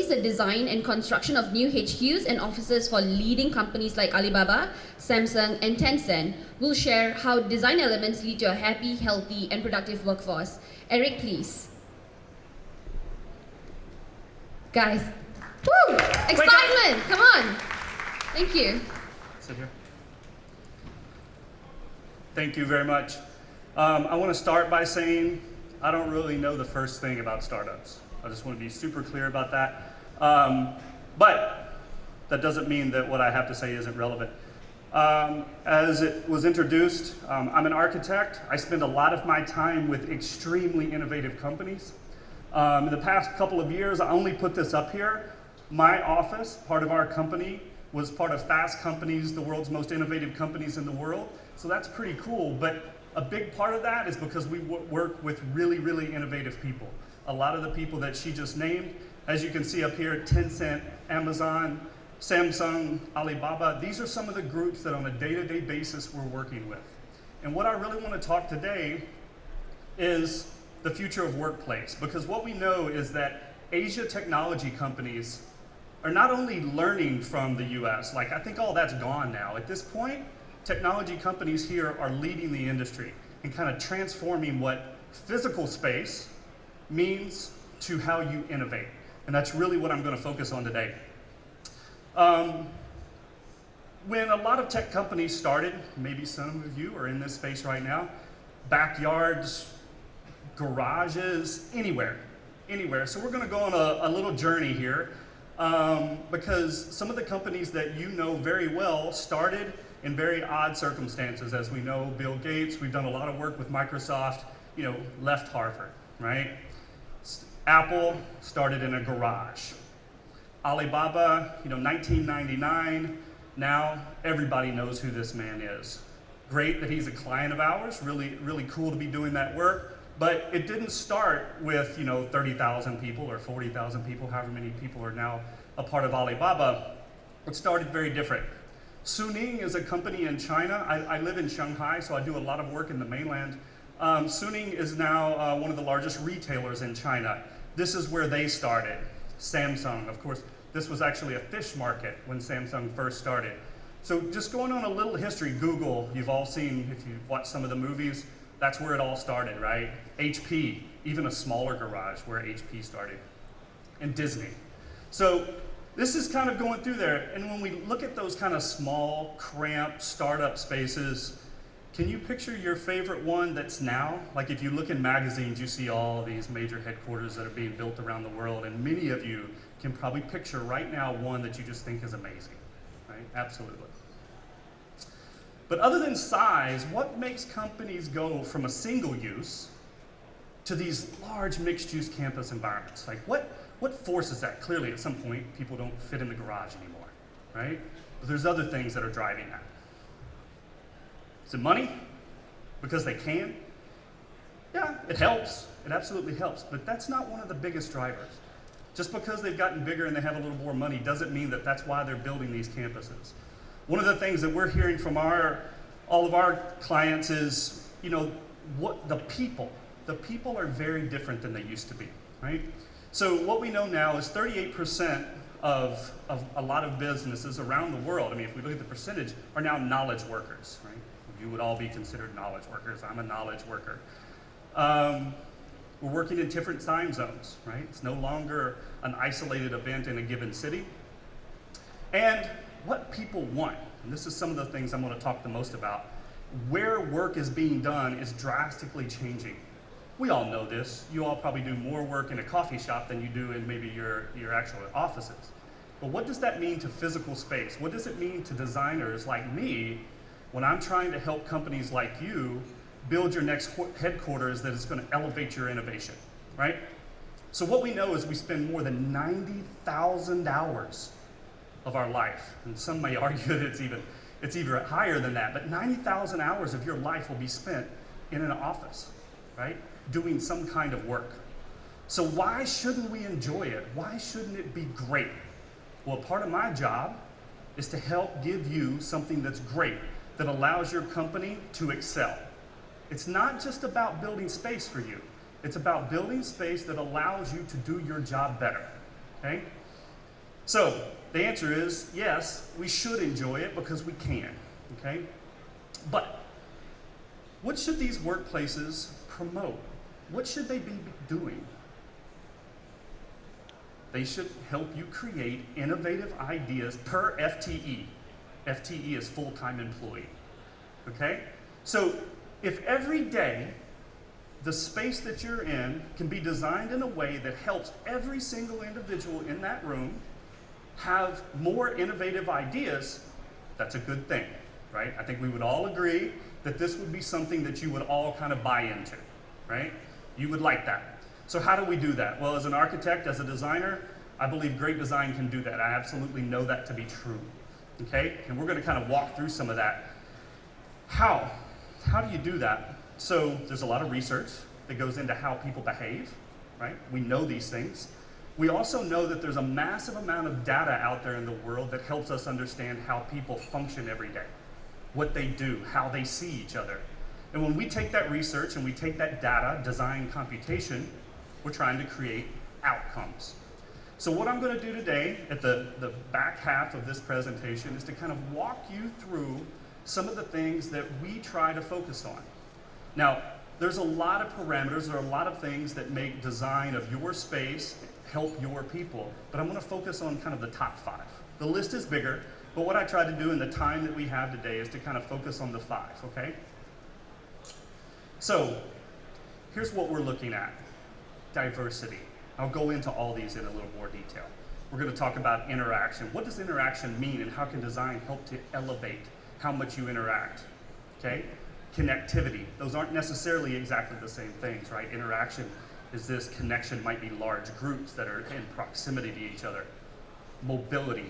the design and construction of new HQs and offices for leading companies like Alibaba, Samsung, and Tencent, will share how design elements lead to a happy, healthy, and productive workforce. Eric, please. Guys, woo! Excitement! Come on. Thank you. Sit here. Thank you very much. I want to start by saying I don't really know the first thing about startups. I just want to be super clear about that. But that doesn't mean that what I have to say isn't relevant. As it was introduced, I'm an architect. I spend a lot of my time with extremely innovative companies. In the past couple of years, I only put this up here. My office, part of our company, was part of Fast Company's, the world's most innovative companies in the world. So that's pretty cool. But a big part of that is because we work with really, really innovative people. A lot of the people that she just named, as you can see up here, Tencent, Amazon, Samsung, Alibaba, these are some of the groups that on a day-to-day basis we're working with. And what I really want to talk today is the future of workplace, because what we know is that Asia technology companies are not only learning from the US, like I think all that's gone now. At this point, technology companies here are leading the industry and kind of transforming what physical space means to how you innovate. And that's really what I'm going to focus on today. When a lot of tech companies started, maybe some of you are in this space right now, backyards, garages, anywhere. So we're going to go on a little journey here because some of the companies that you know very well started in very odd circumstances. As we know, Bill Gates, we've done a lot of work with Microsoft, left Harvard, right? Apple started in a garage. Alibaba, 1999, now everybody knows who this man is. Great that he's a client of ours, really, really cool to be doing that work, but it didn't start with 30,000 people or 40,000 people, however many people are now a part of Alibaba. It started very different. Suning is a company in China. I live in Shanghai, so I do a lot of work in the mainland. Suning is now one of the largest retailers in China. This is where they started. Samsung, of course, this was actually a fish market when Samsung first started. So just going on a little history, Google, you've all seen, if you've watched some of the movies, that's where it all started, right? HP, even a smaller garage where HP started, and Disney. So this is kind of going through there, and when we look at those kind of small, cramped startup spaces, can you picture your favorite one that's now? Like if you look in magazines, you see all these major headquarters that are being built around the world, and many of you can probably picture right now one that you just think is amazing, right? Absolutely. But other than size, what makes companies go from a single use to these large mixed-use campus environments? Like what forces that? Clearly, at some point, people don't fit in the garage anymore, right? But there's other things that are driving that. Is it money? Because they can? Yeah, it helps. It absolutely helps. But that's not one of the biggest drivers. Just because they've gotten bigger and they have a little more money doesn't mean that that's why they're building these campuses. One of the things that we're hearing from all of our clients is, what the people are very different than they used to be, right? So what we know now is 38% of a lot of businesses around the world, if we look at the percentage, are now knowledge workers, right? You would all be considered knowledge workers. I'm a knowledge worker. We're working in different time zones, right? It's no longer an isolated event in a given city. And what people want, and this is some of the things I'm going to talk the most about, where work is being done is drastically changing. We all know this. You all probably do more work in a coffee shop than you do in maybe your actual offices. But what does that mean to physical space? What does it mean to designers like me when I'm trying to help companies like you build your next headquarters that is going to elevate your innovation, right? So what we know is we spend more than 90,000 hours of our life, and some may argue that it's even higher than that, but 90,000 hours of your life will be spent in an office, right? Doing some kind of work. So why shouldn't we enjoy it? Why shouldn't it be great? Well, part of my job is to help give you something that's great, that allows your company to excel. It's not just about building space for you. It's about building space that allows you to do your job better, okay? So the answer is yes, we should enjoy it because we can, okay? But what should these workplaces promote? What should they be doing? They should help you create innovative ideas per FTE. FTE is full-time employee, okay? So if every day the space that you're in can be designed in a way that helps every single individual in that room have more innovative ideas, that's a good thing, right? I think we would all agree that this would be something that you would all kind of buy into, right? You would like that. So how do we do that? Well, as an architect, as a designer, I believe great design can do that. I absolutely know that to be true, okay? And we're going to kind of walk through some of that. How? How do you do that? So there's a lot of research that goes into how people behave, right? We know these things. We also know that there's a massive amount of data out there in the world that helps us understand how people function every day, what they do, how they see each other. And when we take that research and we take that data, design, computation, we're trying to create outcomes. So what I'm going to do today at the back half of this presentation is to kind of walk you through some of the things that we try to focus on. Now, there's a lot of parameters, there are a lot of things that make design of your space help your people, but I'm going to focus on kind of the top 5. The list is bigger, but what I try to do in the time that we have today is to kind of focus on the 5, okay? So, here's what we're looking at. Diversity. I'll go into all these in a little more detail. We're going to talk about interaction. What does interaction mean, and how can design help to elevate how much you interact, okay? Connectivity. Those aren't necessarily exactly the same things, right? Interaction is this, connection might be large groups that are in proximity to each other. Mobility,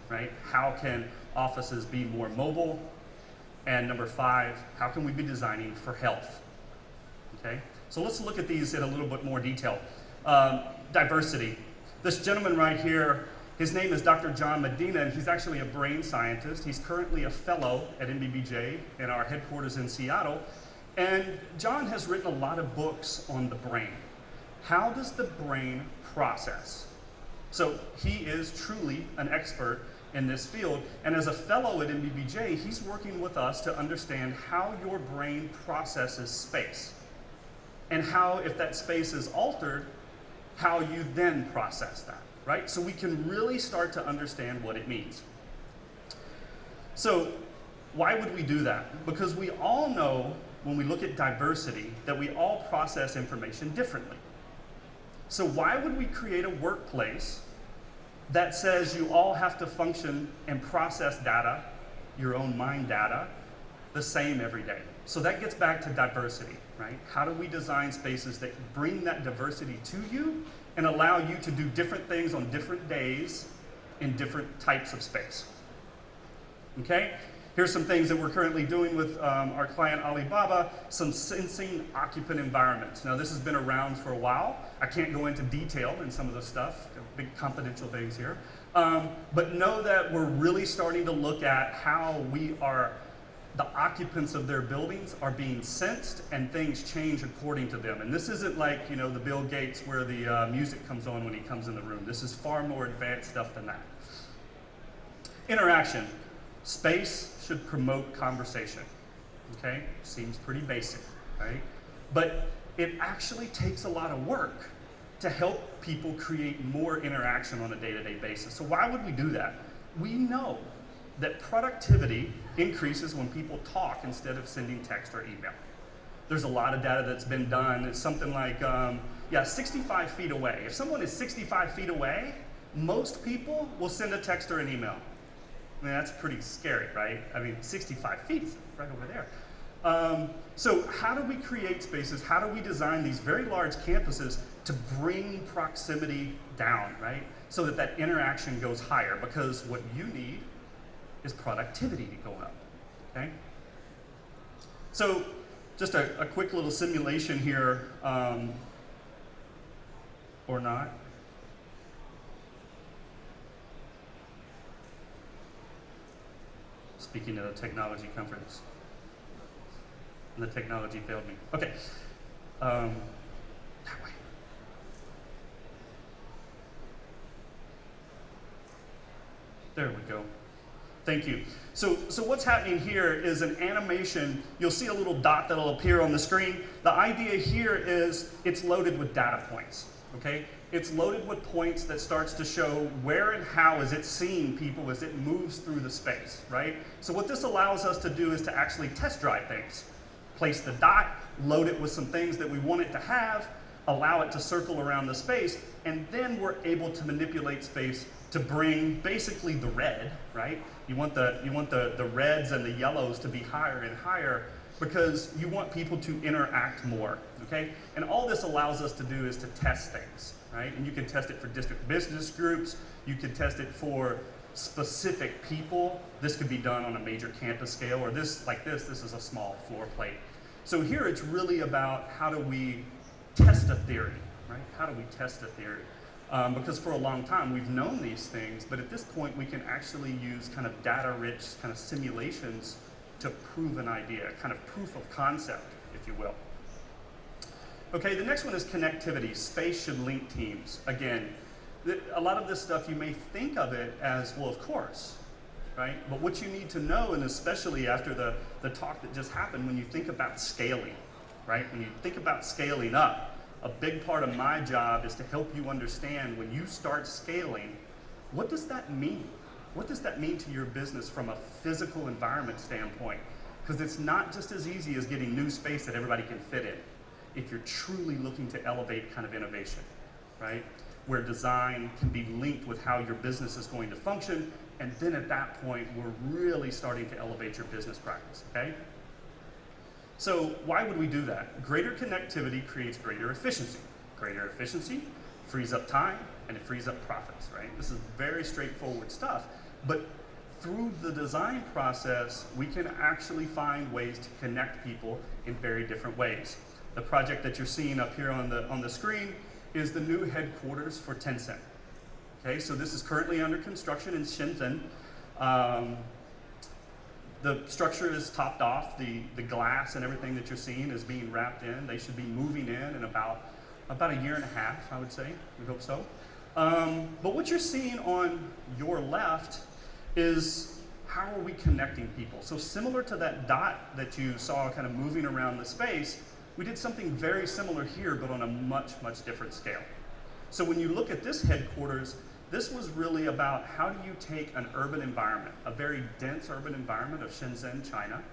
right? How can offices be more mobile? And number 5, how can we be designing for health? Okay, so let's look at these in a little bit more detail. Diversity. This gentleman right here, his name is Dr. John Medina, and he's actually a brain scientist. He's currently a fellow at NBBJ in our headquarters in Seattle. And John has written a lot of books on the brain. How does the brain process? So he is truly an expert in this field. And as a fellow at NBBJ, he's working with us to understand how your brain processes space. And how, if that space is altered, how you then process that, right? So we can really start to understand what it means. So why would we do that? Because we all know when we look at diversity that we all process information differently. So why would we create a workplace that says you all have to function and process data, your own mind data, the same every day? So that gets back to diversity, right? How do we design spaces that bring that diversity to you and allow you to do different things on different days in different types of space? Okay? Here's some things that we're currently doing with our client Alibaba, some sensing occupant environments. Now this has been around for a while. I can't go into detail in some of the stuff, big confidential things here. But know that we're really starting to look at how the occupants of their buildings are being sensed and things change according to them. And this isn't like, the Bill Gates where the music comes on when he comes in the room. This is far more advanced stuff than that. Interaction. Space should promote conversation, okay? Seems pretty basic, right? But it actually takes a lot of work to help people create more interaction on a day-to-day basis. So why would we do that? We know that productivity increases when people talk instead of sending text or email. There's a lot of data that's been done. It's something like, 65 feet away. If someone is 65 feet away, most people will send a text or an email. I mean, that's pretty scary, right? I mean, 65 feet is right over there. So how do we create spaces? How do we design these very large campuses to bring proximity down, right? So that interaction goes higher, because what you need is productivity to go up, okay? So just a quick little simulation here, or not. Speaking at a technology conference. And the technology failed me. Okay. That way. There we go. Thank you. So what's happening here is an animation. You'll see a little dot that'll appear on the screen. The idea here is it's loaded with data points, okay? It's loaded with points that starts to show where and how is it seeing people as it moves through the space, right? So what this allows us to do is to actually test drive things. Place the dot, load it with some things that we want it to have, allow it to circle around the space, and then we're able to manipulate space to bring basically the red, right? You want the reds and the yellows to be higher and higher because you want people to interact more, okay? And all this allows us to do is to test things, right? And you can test it for district business groups, you can test it for specific people. This could be done on a major campus scale, or this is a small floor plate. So here it's really about how do we test a theory, right? How do we test a theory? Because for a long time we've known these things, but at this point we can actually use kind of data-rich kind of simulations to prove an idea, kind of proof of concept, if you will. Okay, the next one is connectivity. Space should link teams. Again, a lot of this stuff you may think of it as, well, of course, right? But what you need to know, and especially after the talk that just happened, when you think about scaling, right? When you think about scaling up, a big part of my job is to help you understand when you start scaling, what does that mean? What does that mean to your business from a physical environment standpoint? Because it's not just as easy as getting new space that everybody can fit in if you're truly looking to elevate kind of innovation, right? Where design can be linked with how your business is going to function, and then at that point, we're really starting to elevate your business practice, okay? So why would we do that? Greater connectivity creates greater efficiency. Greater efficiency frees up time, and it frees up profits, right? This is very straightforward stuff, but through the design process, we can actually find ways to connect people in very different ways. The project that you're seeing up here on the screen is the new headquarters for Tencent. Okay, so this is currently under construction in Shenzhen. The structure is topped off. The glass and everything that you're seeing is being wrapped in. They should be moving in about a year and a half, I would say. We hope so. But what you're seeing on your left is how are we connecting people? So similar to that dot that you saw kind of moving around the space, we did something very similar here, but on a much, much different scale. So when you look at this headquarters, this was really about how do you take an urban environment, a very dense urban environment of Shenzhen, China,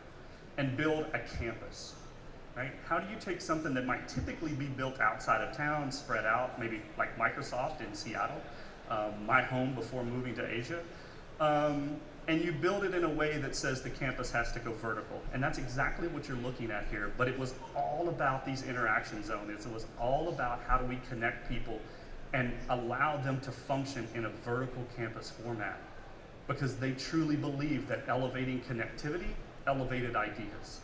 and build a campus, right? How do you take something that might typically be built outside of town, spread out, maybe like Microsoft in Seattle, my home before moving to Asia, and you build it in a way that says the campus has to go vertical. And that's exactly what you're looking at here, but it was all about these interaction zones. It was all about how do we connect people and allow them to function in a vertical campus format, because they truly believe that elevating connectivity elevated ideas,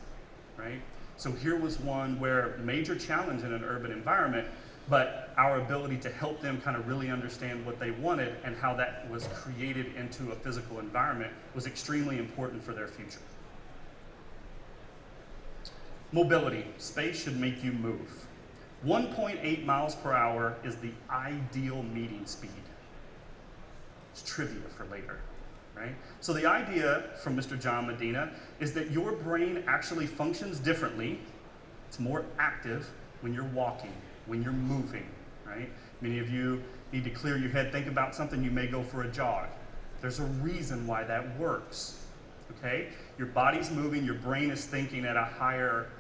right? So here was one where major challenge in an urban environment, but our ability to help them kind of really understand what they wanted and how that was created into a physical environment was extremely important for their future. Mobility. Space should make you move. 1.8 miles per hour is the ideal meeting speed. It's trivia for later, right? So the idea from Mr. John Medina is that your brain actually functions differently. It's more active when you're walking, when you're moving, right? Many of you need to clear your head, think about something, you may go for a jog. There's a reason why that works, okay? Your body's moving, your brain is thinking at a higher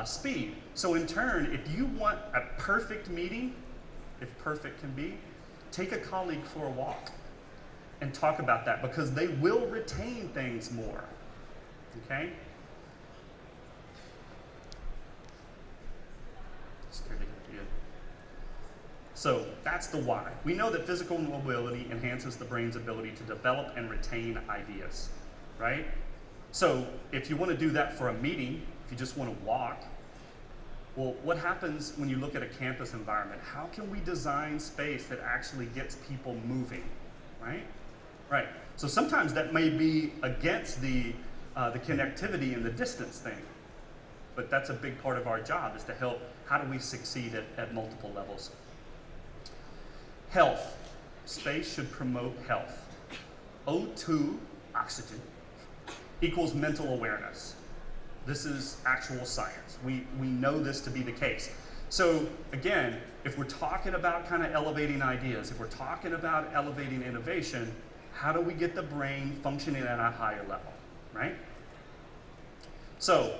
speed. So in turn, if you want a perfect meeting, if perfect can be, take a colleague for a walk and talk about that, because they will retain things more, okay? So that's the why. We know that physical mobility enhances the brain's ability to develop and retain ideas, right? So if you want to do that for a meeting, if you just want to walk, well, what happens when you look at a campus environment? How can we design space that actually gets people moving, right? Right. So sometimes that may be against the connectivity and the distance thing, but that's a big part of our job, is to help. How do we succeed at multiple levels? Health. Space should promote health. O2, oxygen, equals mental awareness. This is actual science. We know this to be the case. So again, if we're talking about kind of elevating ideas, if we're talking about elevating innovation, how do we get the brain functioning at a higher level, right? So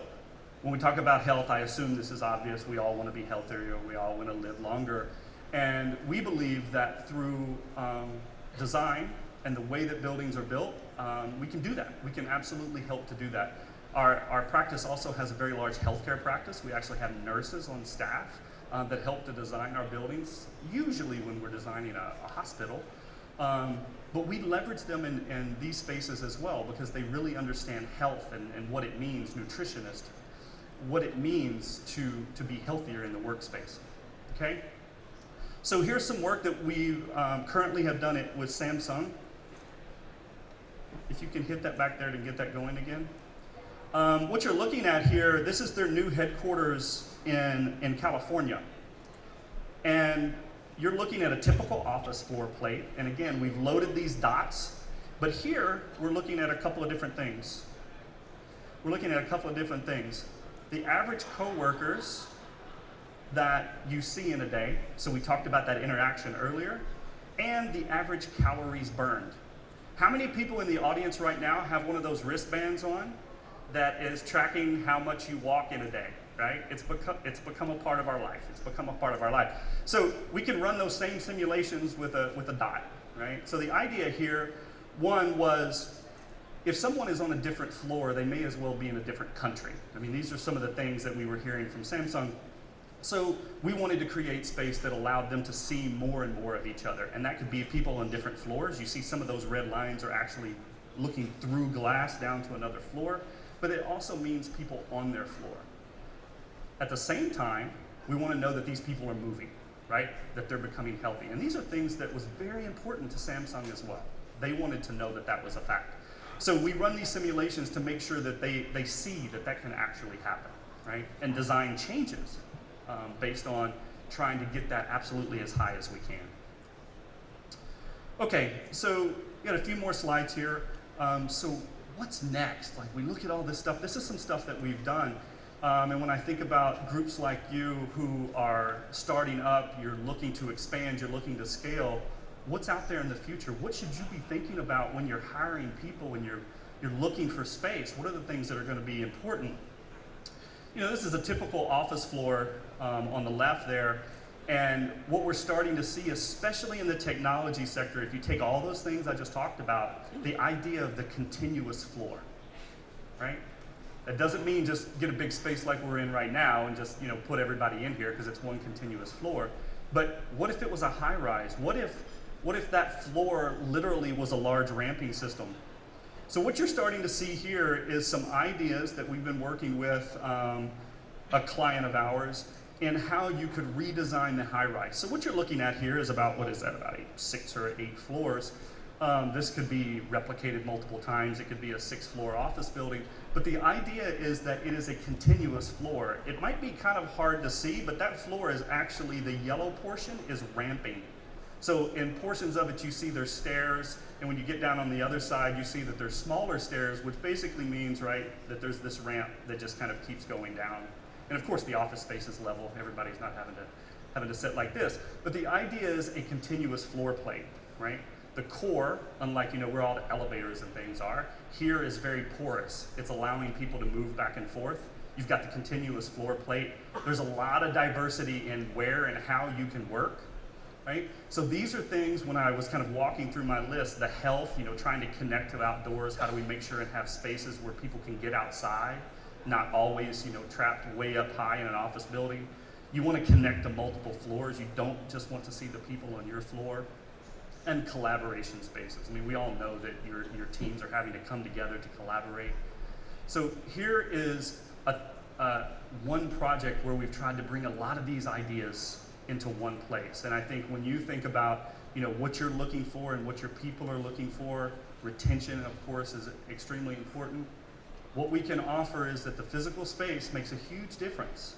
when we talk about health, I assume this is obvious. We all want to be healthier. We all want to live longer. And we believe that through design and the way that buildings are built, we can do that. We can absolutely help to do that. Our practice also has a very large healthcare practice. We actually have nurses on staff that help to design our buildings, usually when we're designing a hospital. But we leverage them in these spaces as well because they really understand health and what it means, nutritionists, what it means to be healthier in the workspace, okay? So here's some work that we currently have done it with Samsung. If you can hit that back there to get that going again. What you're looking at here, this is their new headquarters in California. And you're looking at a typical office floor plate. And again, we've loaded these dots. But here, we're looking at a couple of different things. The average coworkers that you see in a day, so we talked about that interaction earlier, and the average calories burned. How many people in the audience right now have one of those wristbands on that is tracking how much you walk in a day, right? It's become a part of our life. So we can run those same simulations with a dot, right? So the idea here, one was, if someone is on a different floor, they may as well be in a different country. I mean, these are some of the things that we were hearing from Samsung. So we wanted to create space that allowed them to see more and more of each other. And that could be people on different floors. You see some of those red lines are actually looking through glass down to another floor. But it also means people on their floor. At the same time, we want to know that these people are moving, right? That they're becoming healthy. And these are things that was very important to Samsung as well. They wanted to know that that was a fact. So we run these simulations to make sure that they see that that can actually happen, right? And design changes based on trying to get that absolutely as high as we can. Okay, so we got a few more slides here. So what's next? Like, we look at all this stuff. This is some stuff that we've done. And when I think about groups like you who are starting up, you're looking to expand, you're looking to scale, what's out there in the future? What should you be thinking about when you're hiring people, when you're looking for space? What are the things that are going to be important? You know, this is a typical office floor on the left there. And what we're starting to see, especially in the technology sector, if you take all those things I just talked about, the idea of the continuous floor, right? That doesn't mean just get a big space like we're in right now and just, you know, put everybody in here because it's one continuous floor. But what if it was a high rise? What if that floor literally was a large ramping system? So what you're starting to see here is some ideas that we've been working with a client of ours in how you could redesign the high rise. So what you're looking at here is about, what is that, about 6 or 8 floors. This could be replicated multiple times. It could be a 6-floor office building. But the idea is that it is a continuous floor. It might be kind of hard to see, but that floor is actually, the yellow portion is ramping. So in portions of it, you see there's stairs, and when you get down on the other side, you see that there's smaller stairs, which basically means, right, that there's this ramp that just kind of keeps going down. And of course, the office space is level. Everybody's not having to sit like this. But the idea is a continuous floor plate, right? The core, unlike, you know, where all the elevators and things are, here is very porous. It's allowing people to move back and forth. You've got the continuous floor plate. There's a lot of diversity in where and how you can work, right? So these are things, when I was kind of walking through my list, the health, you know, trying to connect to outdoors, how do we make sure and have spaces where people can get outside, not always, you know, trapped way up high in an office building. You want to connect to multiple floors. You don't just want to see the people on your floor. And collaboration spaces. I mean, we all know that your teams are having to come together to collaborate. So here is one project where we've tried to bring a lot of these ideas into one place. And I think when you think about, you know, what you're looking for and what your people are looking for, retention, of course, is extremely important. What we can offer is that the physical space makes a huge difference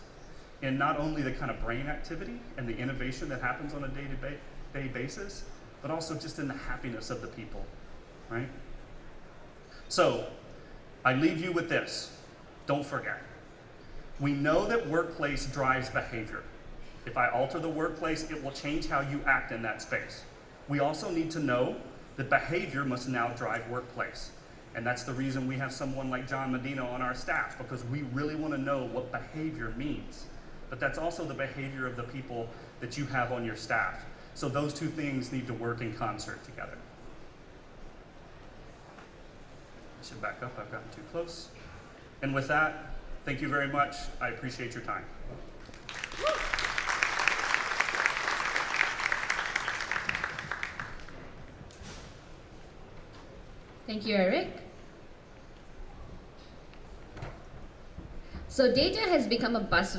in not only the kind of brain activity and the innovation that happens on a day-to-day basis, but also just in the happiness of the people. right? So, I leave you with this. Don't forget. We know that workplace drives behavior. If I alter the workplace, it will change how you act in that space. We also need to know that behavior must now drive workplace. And that's the reason we have someone like John Medina on our staff, because we really want to know what behavior means. But that's also the behavior of the people that you have on your staff. So those two things need to work in concert together. I should back up, I've gotten too close. And with that, thank you very much. I appreciate your time. Thank you, Eric. So data has become a buzzword